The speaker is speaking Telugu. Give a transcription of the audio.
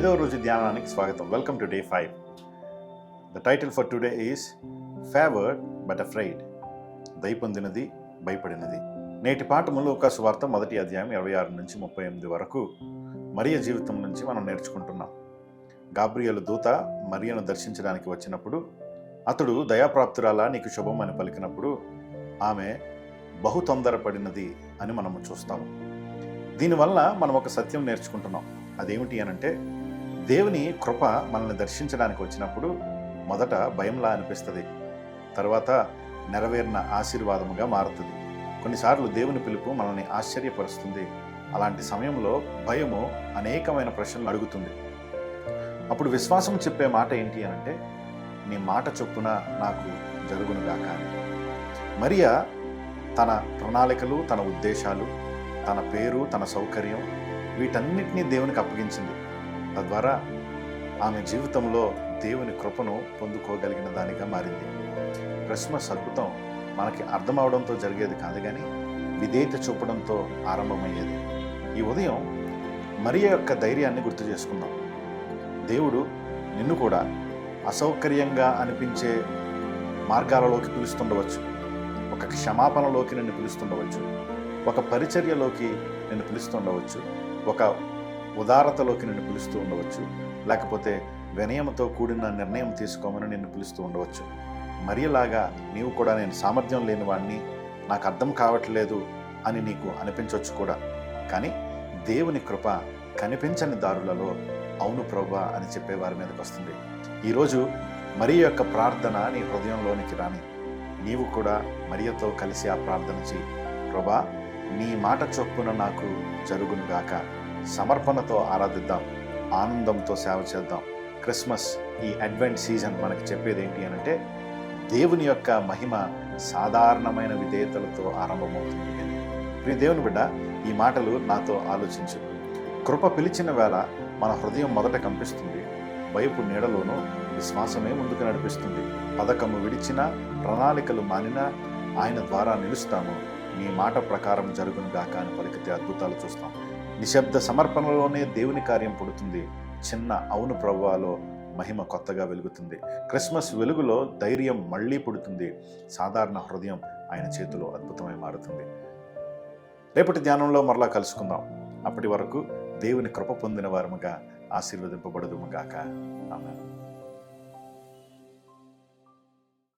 5వ రోజు ధ్యానానికి స్వాగతం. Welcome to day 5. The title for today is favoured but afraid. దయపొందినది భయపడినది. నేటి పాఠము లూకా సువార్త 1వ అధ్యాయం 26 నుంచి 38 వరకు మరియ జీవితం నుంచి మనం నేర్చుకుంటున్నాం. గాబ్రియేలు దూత మరియను దర్శించడానికి వచ్చినప్పుడు అతడు దయాప్రాప్తురాలా నీకు శుభం అని పలికినప్పుడు ఆమె బహు తొందరపడినది అని మనము చూస్తాము. దీనివల్ల మనం ఒక సత్యం నేర్చుకుంటున్నాం. అదేమిటి అనంటే, దేవుని కృప మనల్ని దర్శించడానికి వచ్చినప్పుడు మొదట భయంలా అనిపిస్తుంది, తర్వాత నెరవేరిన ఆశీర్వాదముగా మారుతుంది. కొన్నిసార్లు దేవుని పిలుపు మనల్ని ఆశ్చర్యపరుస్తుంది. అలాంటి సమయంలో భయము అనేకమైన ప్రశ్నలు అడుగుతుంది. అప్పుడు విశ్వాసం చెప్పే మాట ఏంటి అనంటే, నీ మాట చొప్పున నాకు జరుగునుగాక అని. మరియా తన ప్రణాళికలు, తన ఉద్దేశాలు, తన పేరు, తన సౌకర్యం వీటన్నిటినీ దేవునికి అప్పగించింది. తద్వారా ఆమె జీవితంలో దేవుని కృపను పొందుకోగలిగిన దానిగా మారింది. క్రిస్మస్ అద్భుతం మనకి అర్థం అవడంతో జరిగేది కాదు, కానీ విధేయత చూపడంతో ఆరంభమయ్యేది. ఈ ఉదయం మరియ యొక్క ధైర్యాన్ని గుర్తు చేసుకుందాం. దేవుడు నిన్ను కూడా అసౌకర్యంగా అనిపించే మార్గాలలోకి పిలుస్తుండవచ్చు. ఒక క్షమాపణలోకి నిన్ను పిలుస్తుండవచ్చు, ఒక పరిచర్యలోకి నిన్ను పిలుస్తుండవచ్చు, ఒక ఉదారతలోకి నిన్ను పిలుస్తూ ఉండవచ్చు, లేకపోతే వినయంతో కూడిన నిర్ణయం తీసుకోమని నిన్ను పిలుస్తూ ఉండవచ్చు. మరియలాగా నీవు కూడా నేను సామర్థ్యం లేని వాడిని, నాకు అర్థం కావట్లేదు అని నీకు అనిపించవచ్చు కూడా. కానీ దేవుని కృప కనిపించని దారులలో అవును ప్రభువా అని చెప్పే వారి మీదకి వస్తుంది. ఈరోజు మరియ యొక్క ప్రార్థన నీ హృదయంలోనికి రాని నీవు కూడా మరియతో కలిసి ఆ ప్రార్థన చేయి. ప్రభువా, నీ మాట చొప్పున నాకు జరుగునుగాక. సమర్పణతో ఆరాధిద్దాం, ఆనందంతో సేవ చేద్దాం. క్రిస్మస్, ఈ అడ్వెంట్ సీజన్ మనకి చెప్పేది ఏంటి అనంటే, దేవుని యొక్క మహిమ సాధారణమైన విధేయతలతో ఆరంభమవుతుంది అని. ప్రియ దేవుని బిడ్డ, ఈ మాటలు నాతో ఆలోచించు. కృప పిలిచిన వేళ మన హృదయం మొదట కంపిస్తుంది. వైపు నీడలోనూ విశ్వాసమే ముందుకు నడిపిస్తుంది. పథకము విడిచినా, ప్రణాళికలు మానినా ఆయన ద్వారా నిలుస్తాము. నీ మాట ప్రకారం జరుగునుగాక అని పలికితే అద్భుతాలు చూస్తాం. నిశ్శబ్ద సమర్పణలోనే దేవుని కార్యం పుడుతుంది. చిన్న అవును ప్రభువాలో మహిమ కొత్తగా వెలుగుతుంది. క్రిస్మస్ వెలుగులో ధైర్యం మళ్ళీ పుడుతుంది. సాధారణ హృదయం ఆయన చేతిలో అద్భుతమై మారుతుంది. రేపటి ధ్యానంలో మరలా కలుసుకుందాం. అప్పటి వరకు దేవుని కృప పొందిన వారముగా ఆశీర్వదింపబడుదుముగాక. ఆమేన్.